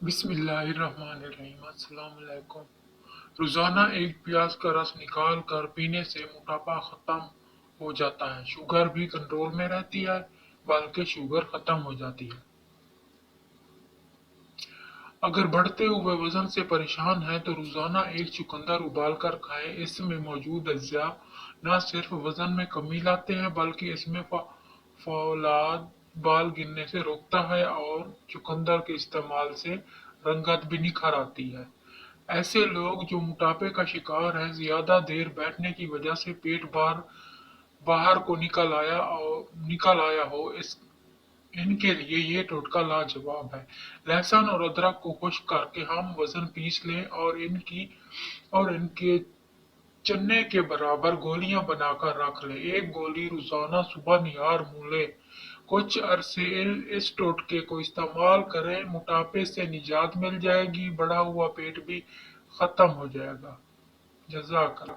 बिस्मिल्लाहिर्रहमानिर्रहीम। अस्सलाम वालेकुम। रोजाना एक प्याज का रस निकाल कर पीने से मोटापा खत्म हो जाता है, शुगर भी कंट्रोल में रहती है, बल्कि शुगर खत्म हो जाती है। अगर बढ़ते हुए वजन से परेशान हैं तो रोजाना एक चुकंदर उबाल कर खाएं। इसमें मौजूद अज्जा न सिर्फ वजन में कमी लाते हैं बल्कि इसमें फौलाद बाल गिरने से रोकता है और चुकंदर के इस्तेमाल से रंगत भी निखर आती है। ऐसे लोग जो मोटापे का शिकार हैं, ज्यादा देर बैठने की वजह से पेट बाहर को निकल आया हो, इनके लिए ये टोटका लाजवाब है। लहसुन और अदरक को खुश्क करके हम वजन पीस लें और इनके चने के बराबर गोलियां बनाकर रख लें। एक गोली रोजाना सुबह निहार मुंह लें। कुछ अरसे इस टोटके को इस्तेमाल करें, मोटापे से निजात मिल जाएगी, बढ़ा हुआ पेट भी खत्म हो जाएगा। जज़ाकल्लाह।